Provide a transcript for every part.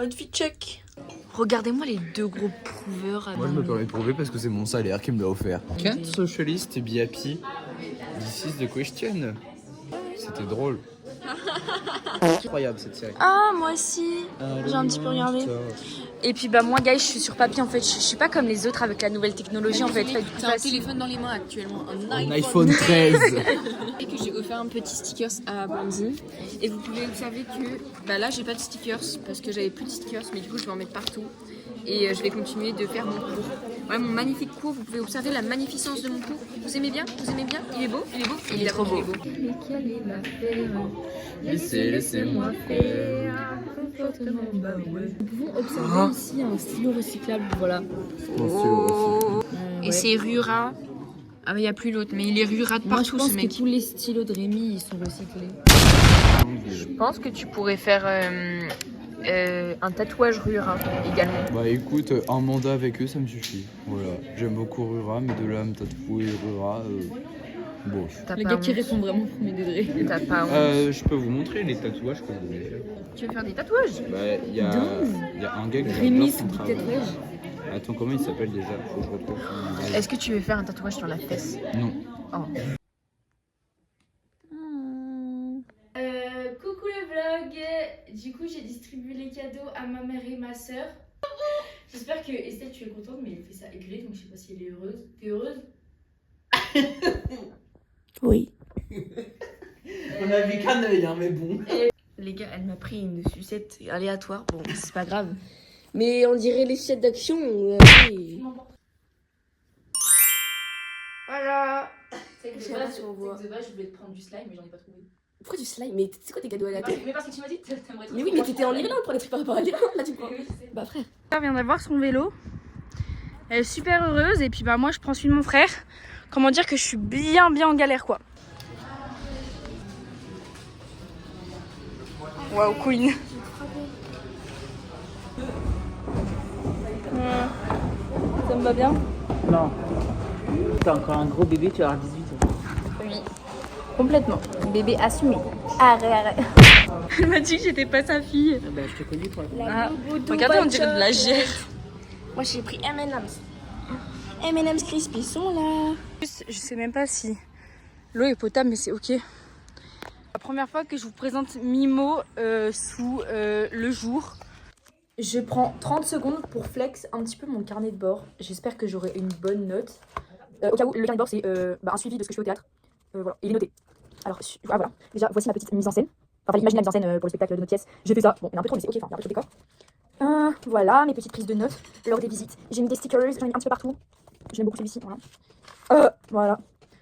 Outfit check. Regardez-moi les deux gros prouveurs. Moi je me permets de prouver parce que c'est mon salaire qui me l'a offert. Can't socialist be happy? This is the question. C'était drôle. Incroyable cette série. Ah, moi aussi. J'ai un petit peu regardé. Et puis bah moi, guys, je suis sur papier en fait. Je suis pas comme les autres avec la nouvelle technologie en fait. T'as un téléphone dans les mains actuellement, Un iPhone 13. Et que j'ai offert un petit stickers à Bambi. Et vous pouvez observer que bah là j'ai pas de stickers parce que j'avais plus de stickers, mais du coup je vais en mettre partout. Et je vais continuer de faire mon cours. Ouais, mon magnifique cours, vous pouvez observer la magnificence de mon cours. Vous aimez bien? Vous aimez bien? Il est beau? Il est beau? Il est trop beau. Laissez-moi faire. Nous pouvons observer ici un stylo recyclable, voilà. Et c'est Rura. Ah mais il y a plus l'autre, mais il est Rura de Moi je partout pense ce que mec. tous les stylos de Rémi ils sont recyclés. Je pense que tu pourrais faire un tatouage Rura également. Bah écoute, un mandat avec eux ça me suffit. Voilà. J'aime beaucoup Rura, mais de là à me tatouer Rura, bon. T'as Le pas gars qui honte. répond vraiment premier degré. T'as pas honte. Je peux vous montrer les tatouages que vous avez fait. Tu veux faire des tatouages? Bah il y a un gars qui Rémi adore son c'est du travail. tatouage. Attends, comment il s'appelle déjà? Faut que je retrouve son nom. Est-ce que tu veux faire un tatouage sur la fesse? Non. Oh. Coucou le vlog, du coup j'ai distribué les cadeaux à ma mère et ma soeur. J'espère que Estelle tu es contente, mais elle fait ça aigri donc je sais pas si elle est heureuse. T'es heureuse? Oui. On a vu qu'un œil, hein, mais bon. Les gars, elle m'a pris une sucette aléatoire. Bon, c'est pas grave. Mais on dirait les sucettes d'action. Oui. Voilà. C'est que Je de sais pas base, si on voit. je voulais te prendre du slime mais j'en ai pas trouvé. Pourquoi du slime? Mais c'est quoi tes cadeaux aléatoires? Mais parce que tu m'as dit que t'aimerais trop. Mais oui, mais t'étais en Irlande pour des trucs par rapport à l'Irlande, là tu crois? Oui, je sais. Bah frère. Elle vient d'avoir son vélo. Elle est super heureuse et puis bah moi je prends celui de mon frère. Comment dire que je suis bien en galère quoi. Wow, queen. Ça me va bien? Non. T'es encore un gros bébé, tu vas avoir 18 ans. Oui. Complètement. Bébé assumé. Arrête. Elle m'a dit que j'étais pas sa fille. Bah, je te connais toi. Ah, regardez, on dirait de la gère. Moi j'ai pris M&M's. M&M's Crispy sont là. Je sais même pas si l'eau est potable, mais c'est ok. La première fois que je vous présente Mimo sous le jour. Je prends 30 secondes pour flex un petit peu mon carnet de bord. J'espère que j'aurai une bonne note. Au cas où, le carnet de bord, c'est un suivi de ce que je fais au théâtre. Voilà, il est noté. Alors, voilà. Déjà, voici ma petite mise en scène. Enfin, imaginez la mise en scène pour le spectacle de notre pièce. J'ai fait ça. Bon, il est un peu trop, mais c'est ok. Enfin, il y a un peu trop de décor. Voilà, mes petites prises de notes lors des visites. J'ai mis des stickers, j'en ai mis un petit peu partout. J'aime beaucoup celui-ci. Voilà. Voilà.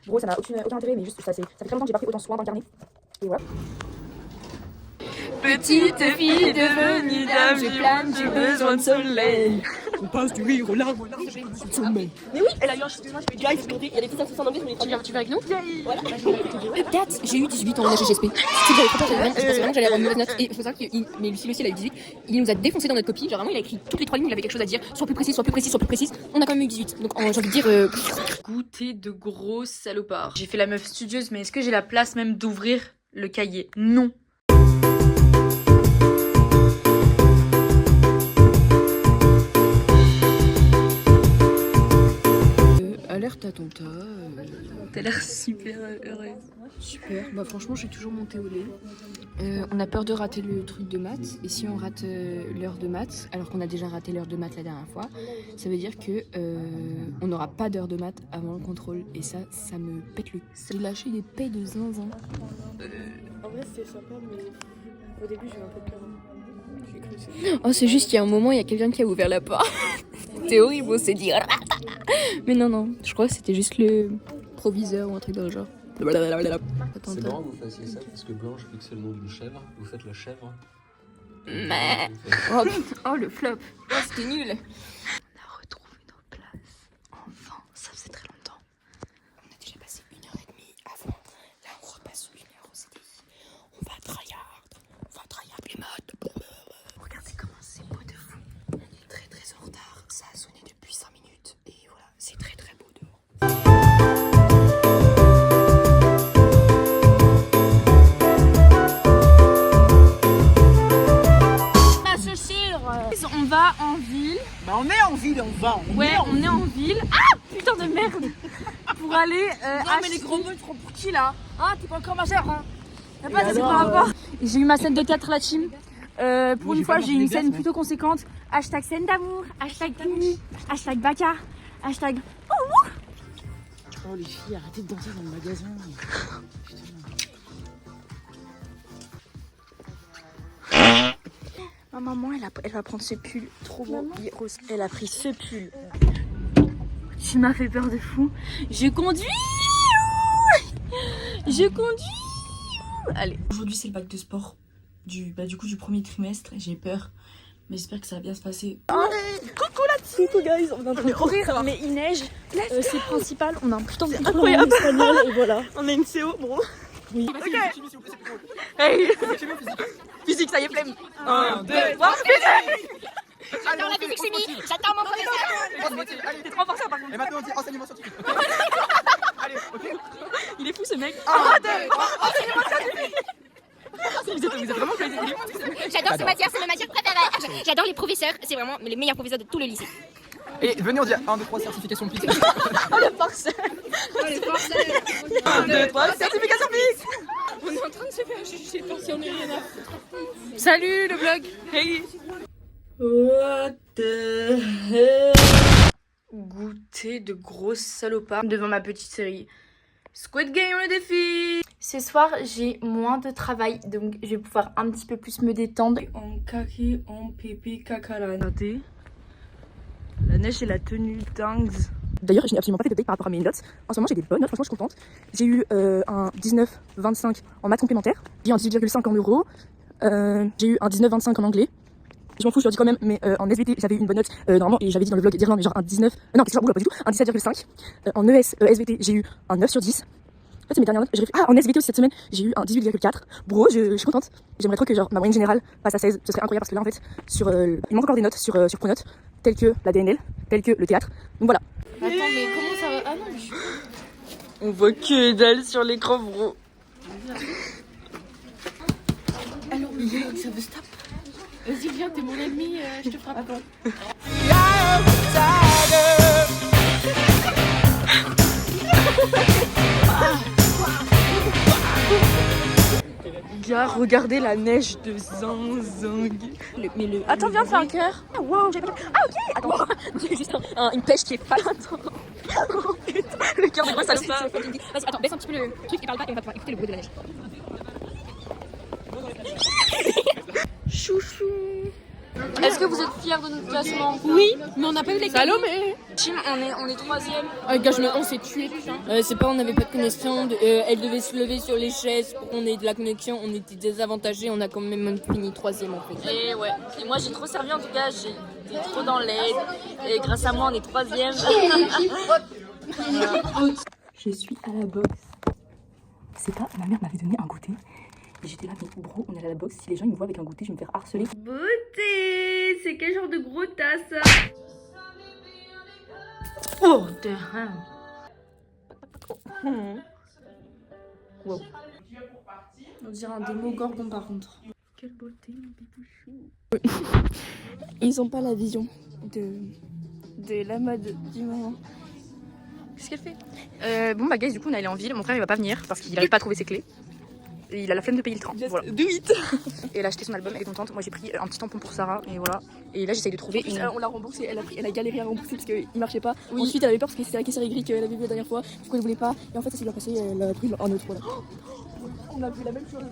Gros, ça n'a aucun intérêt, mais juste ça fait très longtemps que j'ai pas pris autant soin d'un carnet. Et voilà. Petite fille devenue dame, je plane, j'ai besoin de soleil. On passe du rire aux larmes, du sommeil. Mais oui, elle a eu un excuse-moi, je vais dire, il y a des petites associations en anglais, mais tu viens avec nous? Voilà. Date, j'ai eu 18 en HGSP. Si j'avais trop peur, je pensais vraiment que j'allais avoir une mauvaise note. Et il faut savoir mais Lucille aussi, elle a eu 18. Il nous a défoncé dans notre copie. Genre vraiment, il a écrit toutes les 3 lignes, il avait quelque chose à dire. Sois plus précis, sois plus précis, sois plus précise. On a quand même eu 18. Donc j'ai envie de dire. Goûter de gros salopards. J'ai fait la meuf studieuse, mais est-ce que j'ai la place même d'ouvrir le cahier? Non. Alerte attentat. T'as l'air super heureuse. Super. Bah franchement, je suis toujours montée au lait. On a peur de rater le truc de maths. Et si on rate l'heure de maths, alors qu'on a déjà raté l'heure de maths la dernière fois, ça veut dire que on n'aura pas d'heure de maths avant le contrôle. Et ça me pète le. C'est lâcher des pets de zinzin. En vrai c'était sympa mais au début j'ai eu un peu peur. Oh, c'est juste qu'il y a un moment, il y a quelqu'un qui a ouvert la porte. C'était horrible, on s'est dit. Mais non, je crois que c'était juste le proviseur ou un truc dans le genre. C'est marrant que vous fassiez ça parce que Blanche, vu que c'est le nom d'une chèvre, vous faites la chèvre. Mais... Oh le flop. Oh, c'était nul. On a retrouvé nos places. Enfin, ça faisait très longtemps. On a déjà passé 1h30 avant. Là, on repasse 1 heure au CDI. On va tryhard les modes. Regardez comment c'est beau de fou. On est très en retard. Ça a sonné depuis 5 minutes. Et voilà, c'est très beau dehors. Ma chaussure. On va en ville. Bah on est en ville, on va. On est en ville. Ah putain de merde. Pour aller mais les gros mots, ils seront pour qui là? Ah, t'es pas encore majeur, hein? Y'a pas de rapport. J'ai eu ma scène de théâtre la team. Pour une fois, j'ai eu une scène plutôt conséquente. Hashtag scène d'amour, hashtag Puni, hashtag Baka, hashtag. Oh les filles, arrêtez de danser dans le magasin. Ma maman, elle va prendre ce pull trop beau. Rose. Elle a pris ce pull. Tu m'as fait peur de fou. Je conduis. Je conduis. Allez. Aujourd'hui, c'est le bac de sport du coup du premier trimestre. J'ai peur, mais j'espère que ça va bien se passer. Coucou la team. Coucou guys. On est en train de courir, mais il neige. C'est principal. On a un putain de incroyable espagnol et voilà. On a une CO, bro. Oui. Ok. Hey. Physique, ça y est, flemme. 1, 2, 3, J'adore la physique chimie, j'adore mon professeur. Allez, t'es trop fort ça par contre. Et maintenant on dit enseignement scientifique. Allez, ok. Il est fou ce mec. 1, 2, 3, enseignement scientifique. Vous êtes vraiment crazy. J'adore ces matières, c'est ma matière préférée. J'adore les professeurs, c'est vraiment les meilleurs professeurs de tout le lycée. Et venez on dit 1, 2, 3, certification fixe. Oh le forceur. 1, 2, 3, certification fixe. On est en train de se faire juger par si on est rien à foutre. Salut le vlog. Hey. What the hell. Goûter de grosses salopards devant ma petite série Squid Game le défi. Ce soir j'ai moins de travail, donc je vais pouvoir un petit peu plus me détendre. En kaki, en pipi, kakala. Regardez, la neige et la tenue dingue. D'ailleurs, je n'ai absolument pas fait de date par rapport à mes notes. En ce moment, j'ai des bonnes notes, franchement, je suis contente. J'ai eu un 19,25 en maths complémentaire. J'ai eu un 18,5 en euros. J'ai eu un 19,25 en anglais. Je m'en fous, je le dis quand même, mais en SVT, j'avais eu une bonne note. Normalement, et j'avais dit dans le vlog d'Irlande, mais genre un 19. Non, c'est pas du tout, un 17,5. En ES, SVT, j'ai eu un 9 sur 10. En fait, c'est mes dernières notes. En SVT aussi cette semaine, j'ai eu un 18,4. Bro, je suis contente. J'aimerais trop que genre ma moyenne générale passe à 16. Ce serait incroyable parce que là, en fait, il manque encore des notes sur Pronote, telles que la DNL, telles que le théâtre. Donc voilà. Attends, mais comment ça va? Ah non, mais je suis... On voit que dalle sur l'écran, bro. Alors, ça veut stop. Vas-y, viens, t'es mon ennemi, je te frappe. Attends. Gars, regardez la neige de zinzing. Attends, viens, fais un cœur. Ah, wow, j'ai pas... Ah, ok. Attends, j'ai juste une pêche qui est pas là. Oh, putain, le cœur de grosse salopard. Vas-y, attends, baisse un petit peu le truc et parle pas et on va pouvoir écouter le bruit de la neige. Chouchou. Est-ce que vous êtes fiers de notre classement? Oui, mais on n'a pas eu les Salomé. Team, on est 3ème. Gars, on s'est tué, putain. C'est pas, on n'avait pas de connexion. Elle devait se lever sur les chaises pour qu'on ait de la connexion. On était désavantagés. On a quand même fini 3ème en fait. Et ouais. Et moi, j'ai trop servi en tout cas. J'étais trop dans l'aide. Et grâce à moi, on est 3ème. Je suis à la boxe. C'est pas, ma mère m'avait donné un goûter. Et j'étais là, mais bro, on est à la boxe. Si les gens ils me voient avec un goûter, je vais me faire harceler. Beauté. C'est quel genre de gros tas ça? Oh, de rien. Wow. On dirait un démogorgon par contre. Quelle beauté, mon pipouchou. Ils ont pas la vision de la mode du moment. Qu'est-ce qu'elle fait? Bon bah guys, du coup on est allé en ville. Mon frère il va pas venir parce qu'il n'arrive pas à trouver ses clés. Et il a la flemme de payer le train. Voilà. Do it. Et elle a acheté son album, elle est contente. Moi j'ai pris un petit tampon pour Sarah et voilà. Et là j'essaye de trouver une... On l'a remboursé, elle a galéré à rembourser parce qu'il marchait pas. Oui. Ensuite elle avait peur parce que c'était la caissière aigrie qu'elle avait vu la dernière fois. Du coup elle voulait pas. Et en fait ça s'est bien passé, elle a pris un autre. Voilà. On a vu la même chose.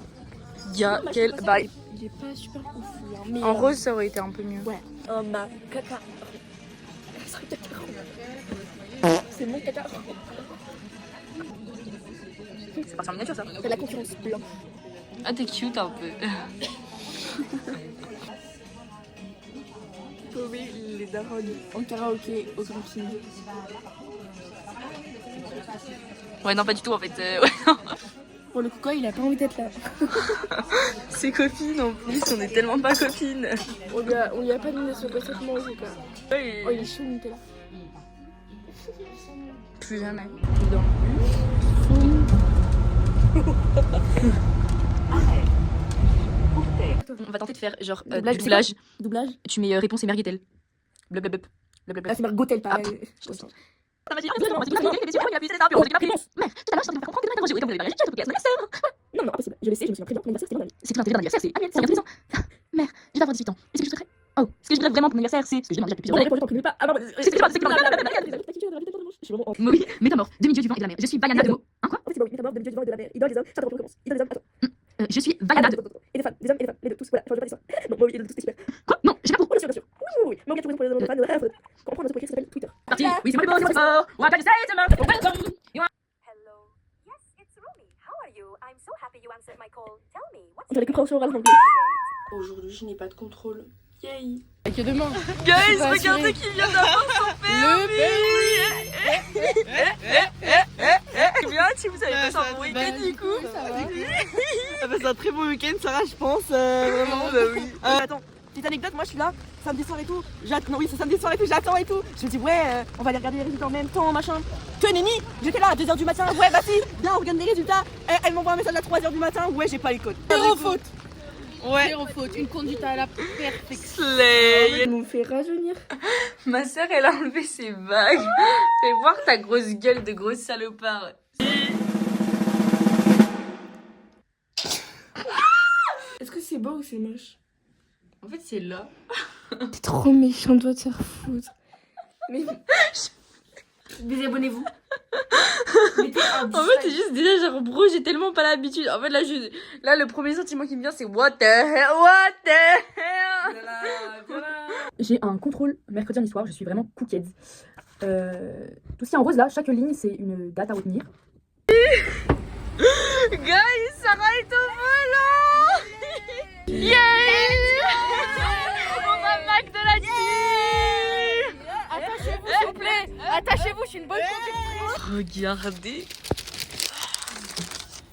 Gars, quel bail. Il est pas super ouf. Mais en rose ça aurait été un peu mieux. Ouais. Oh ma caca. C'est mon caca. C'est parti en miniature ça. C'est la concurrence blanc. Ah t'es cute un peu. Chloé les darons en karaoké au camping. Ouais non pas du tout en fait. Ouais, non. Pour le coco il a pas envie d'être là. C'est copine en plus, on est tellement pas copines. On lui a pas donné ce concept manger quoi. Ouais. Oh il est chaud il était là. Plus jamais. On va tenter de faire genre Doublage, doublage. Doublage. Tu mets réponse et merguetel. Blablabla. Ah, c'est Margotel, pareil. Ça m'a dit, il a pu, c'est ça, puis on s'est dit, mais tout à l'heure, je t'en ai fait comprendre que maintenant, j'ai j'ai podcast anniversaire. Non, non, impossible. Je le sais, je me souviens très bien. Mon anniversaire, c'était mon année. C'est pas un anniversaire, c'est Amiel, c'est un 18 ans. Mère, je vais avoir 18 ans. Est-ce que je souhaiterais. Oh, ce que je voudrais vraiment pour mon anniversaire, c'est ce que je demande déjà depuis plusieurs années. J'en prie pas. Ah non, C'est que je suis vraiment. Maui, métamorphe, demi-dieu du vent et de la mer. Je suis Vaiana de Mo. Hein, quoi? En fait, c'est Maui, métamorphe de Dieu du vent et de la mer. Idole des hommes, chante comment commence. Idole des hommes, attends. Je suis Vaiana de. Et des femmes, des hommes et des femmes, les deux, tous, voilà. Change pas d'histoire. Non, Maui, les deux, tous, c'est super. Quoi? Non, j'ai pas pour. Oh, bien sûr, bien sûr. Oui. Maui, tu raison pour les hommes, les fans, comprendre notre projet qui s'appelle Twitter. Parti. Oui, c'est moi le bon, c'est fort. What can you say to me? Hello. Yes, it's Romy. How are you? I'm so happy you answered my call. Tell me, what's On a la compréhension orale en anglais. Aujourd'hui, je n'ai pas de contrôle. Yay. Que demain. Guys, regardez qui vient d'avoir son permis. Bien, si vous avez passé un bon week-end du coup. Ah bah c'est un très bon week-end Sarah je pense, vraiment bah oui. Attends, petite anecdote, moi je suis là, samedi soir et tout, non oui c'est samedi soir et tout, j'attends et tout, je me dis ouais on va aller regarder les résultats en même temps machin. Que nenni, j'étais là à 2h du matin, ouais bah si, viens on regarde les résultats, elle m'envoie un message à 3h du matin, ouais j'ai pas les codes. Zéro faute. Ouais. Zéro faute, une conduite à la perfection. Slay. Elle nous fait rajeunir. Ma sœur, elle a enlevé ses bagues. Fais voir ta grosse gueule de grosse salopard. Est-ce que c'est beau ou c'est moche? En fait, c'est là. T'es trop méchant, doit te faire foutre. Mais. Désabonnez-vous. En fait, c'est juste déjà, genre, bro, j'ai tellement pas l'habitude. En fait, là, là, le premier sentiment qui me vient, c'est what the hell, what the hell. J'ai un contrôle mercredi soir, je suis vraiment cooked. Tout ce qui est en rose là, chaque ligne, c'est une date à retenir. Guys, Sarah est au volant. Yeah. On a Mac de la team. Attachez-vous, s'il vous plaît. Attachez-vous, je suis une bonne conductrice. Regardez.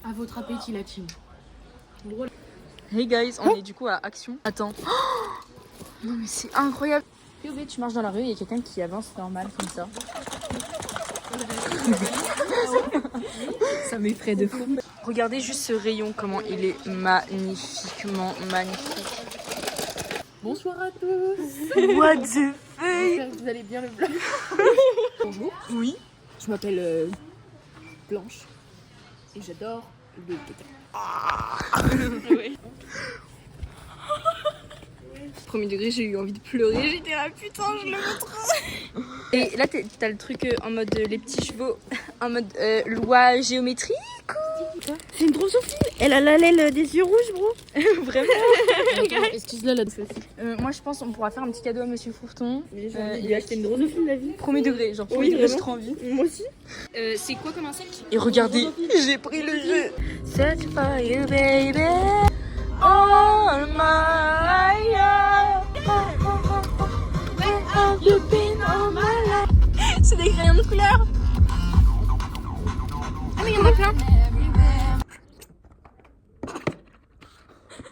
À votre appétit, la team. Hey guys, on est du coup à Action. Attends. Oh non mais c'est incroyable. POV, tu marches dans la rue et il y a quelqu'un qui avance normal comme ça. Ça m'effraie de fou. Regardez juste ce rayon, comment il est magnifiquement magnifique. Bonsoir à tous. What the fuck. J'espère que vous allez bien le vlog. Bonjour. Oui. Je m'appelle Blanche. Et j'adore le caca. Premier degré, j'ai eu envie de pleurer. J'étais là, putain, je le montre. Et là, t'as le truc en mode les petits chevaux, en mode loi géométrique. C'est une drosophile. Elle a la laine des yeux rouges bro. Vraiment. Excuse-la la Moi, je pense qu'on pourra faire un petit cadeau à Monsieur Fourton. Il a acheté une drosophile la vie. Premier degré, genre Oui, premier degré, j'ai vraiment. trop envie. Moi aussi. c'est quoi comme insecte? Et regardez, j'ai pris le jeu. Search for you, baby. All my life. Where have you been all my life? C'est des crayons de couleur. Ah, mais il y en a plein.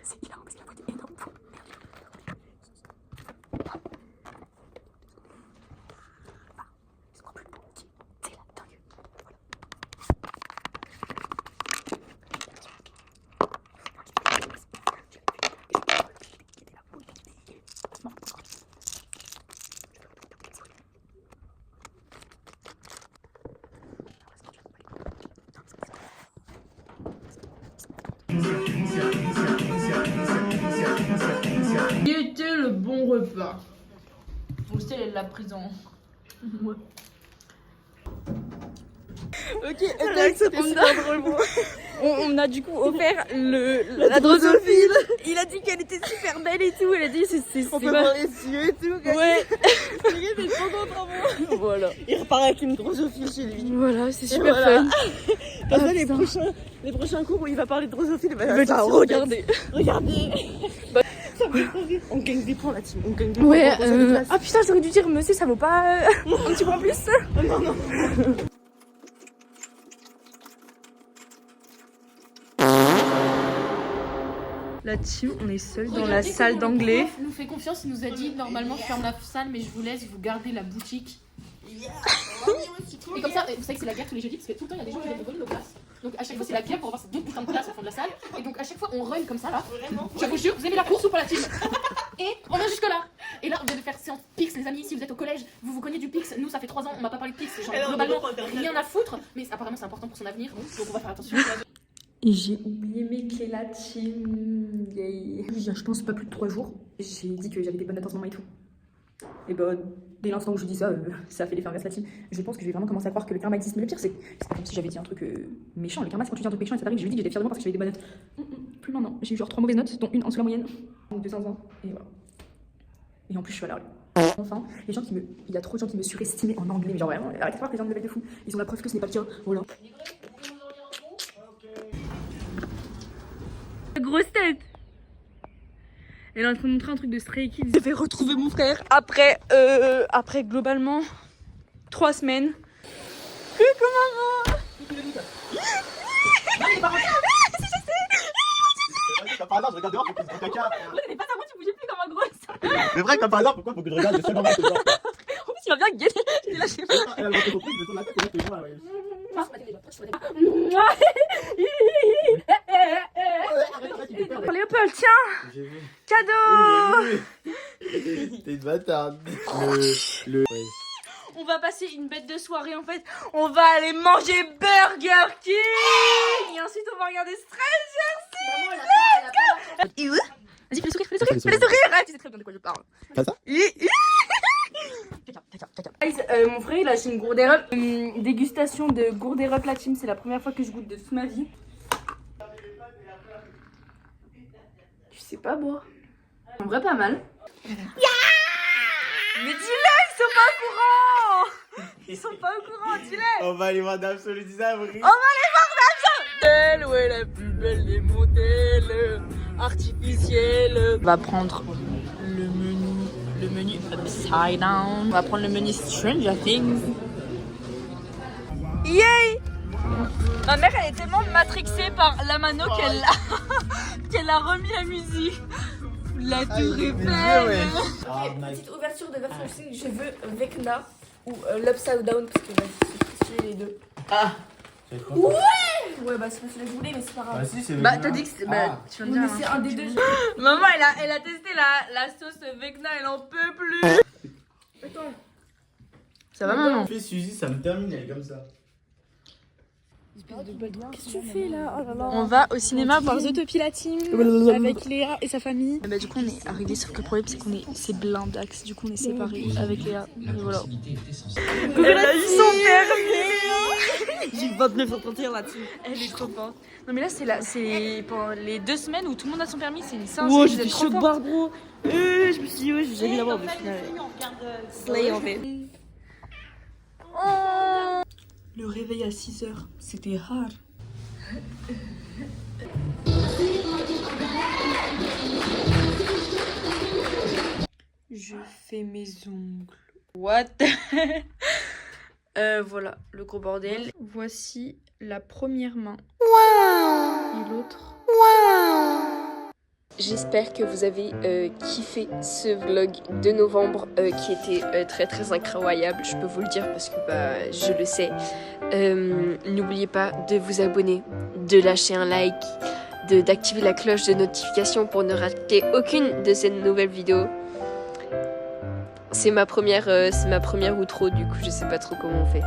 C'est hilarant parce qu'il a pris des énormes pots. C'est encore plus beau. C'est la dingue. Quel était le bon repas? Bon, c'était la prison. Ouais. Ok, c'était super drôle bro. On a du coup offert La drosophile. Il a dit qu'elle était super belle et tout. Elle a dit On peut voir les yeux et tout. Ouais. Il est trop content moi. Voilà. Il repart avec une drosophile chez lui. Voilà, c'est Et super voilà. fun. Comme ça, les prochains cours où il va parler de drosophile, bah, Regardez. regardez. Ça me fait trop rire. On gagne des points la team. On gagne des points. Ouais, pour des classes. ah putain, j'aurais dû dire monsieur, ça vaut pas un petit point plus. Non, non. La team, on est seul dans Regardez la salle comment le d'anglais. prof nous fait confiance, il nous a dit normalement je ferme la salle mais je vous laisse, vous gardez la boutique. Et comme ça, vous savez que c'est la guerre tous les jeudis parce que tout le temps il y a des gens qui viennent de voler nos places. Donc à chaque fois c'est la guerre pour avoir d'autres putains de places au fond de la salle. Et donc à chaque fois on run comme ça là. Je vous jure, vous aimez la course ou pas la team? Et on va jusque là. Et là on vient de faire séance Pix les amis, si vous êtes au collège, vous cognez du Pix. Nous ça fait 3 ans, on m'a pas parlé de Pix, genre globalement rien à foutre. Mais apparemment c'est important pour son avenir, donc on va faire attention. Et j'ai oublié mes clés la team. Yay. Je pense pas plus de 3 jours. J'ai dit que j'avais des bonnes notes en ce moment et tout. Et bah, dès l'instant où je dis ça, ça a fait l'effet inverse la team. Je pense que je vais vraiment commencer à croire que le karma existe. Mais le pire, c'est pas comme si j'avais dit un truc méchant. Le karma, c'est quand tu dis un truc méchant et ça t'arrive. Je lui dis que j'étais fière de moi parce que j'avais des bonnes notes. Plus maintenant. J'ai eu genre 3 mauvaises notes, dont une en dessous de la moyenne. Donc 200 ans. Et voilà. Et en plus, je suis à la rue. Enfin, les gens il y a trop de gens qui me surestimaient en anglais. Mais genre vraiment, arrêtez de voir que les gens me level de fou. Ils ont la preuve que ce n'est pas le cas. Voilà. Grosse tête. Elle est en train de montrer un truc de Stray Kids. Je vais retrouver mon frère après globalement 3 semaines. Coucou maman. Par hasard, je regarde dehors pour que je caca. Mais pas ça, moi tu bougeais plus comme un gros. Mais vrai, comme par hasard, pourquoi faut que je regarde? Je sais pas. En plus, il va bien guetter. Il est là, je sais pas. elle a compris, je tourne la tête et là, tu vois, ouais. Léopold, tiens. J'ai vu. Cadeau. T'es une bâtarde. On va passer une bête de soirée en fait. On va aller manger Burger King. Et ensuite on va regarder Stranger Things. Vas-y, fais le sourire, fais le sourire. Ah, tu sais très bien de quoi je parle. Pas ça? Mon frère il a acheté une gourdere. Dégustation de gourdere la team. C'est la première fois que je goûte de toute ma vie. Je sais pas boire. En vrai pas mal. Mais dis-le, ils sont pas au courant. Ils sont pas au courant, dis-le. On va aller voir d'Absolu Disabri. On va aller voir d'Absolu. Ouais, la plus belle des modèles artificielles. On va prendre le menu upside down. On va prendre le menu Stranger Things. Yay! Ma mère elle est tellement matrixée par la mano qu'elle a remis la musique. La tour est belle. Petite ouverture de version aussi, je veux Vecna ou l'Upside Down parce que c'est stylé les deux. Ah! Ouais bah c'est pas celui que je voulais mais c'est pas grave. Bah si, c'est Bah t'as dit que c'est... Bah tu viens de Mais dire. c'est un des deux. Maman elle a testé la sauce Vecna, elle en peut plus. Ça va maman? Fais Suzy, ça me termine, elle est comme ça. Qu'est-ce que tu fais là? Oh là là. On va au cinéma voir Zootopie la team avec Léa et sa famille. Bah du coup on est arrivés sauf que le problème c'est blindax. Du coup on est séparés avec Léa. Et voilà. Elle a eu son permis. J'ai 29 sur 31 là-dessus. Elle est trop forte. Non mais là c'est pendant les 2 semaines où tout le monde a son permis, c'est une séance. Wow, Vous j'étais êtes trop chaud de forte. barre gros. Je me suis dit ouais, j'ai jamais l'avoir au final. Slay en fait. Le réveil à 6h, c'était hard. Je fais mes ongles. What? Voilà, le gros bordel. Voici la première main. Et l'autre. J'espère que vous avez kiffé ce vlog de novembre qui était très très incroyable, je peux vous le dire parce que je le sais. N'oubliez pas de vous abonner, de lâcher un like, d'activer la cloche de notification pour ne rater aucune de ces nouvelles vidéos. C'est ma première outro, du coup je sais pas trop comment on fait.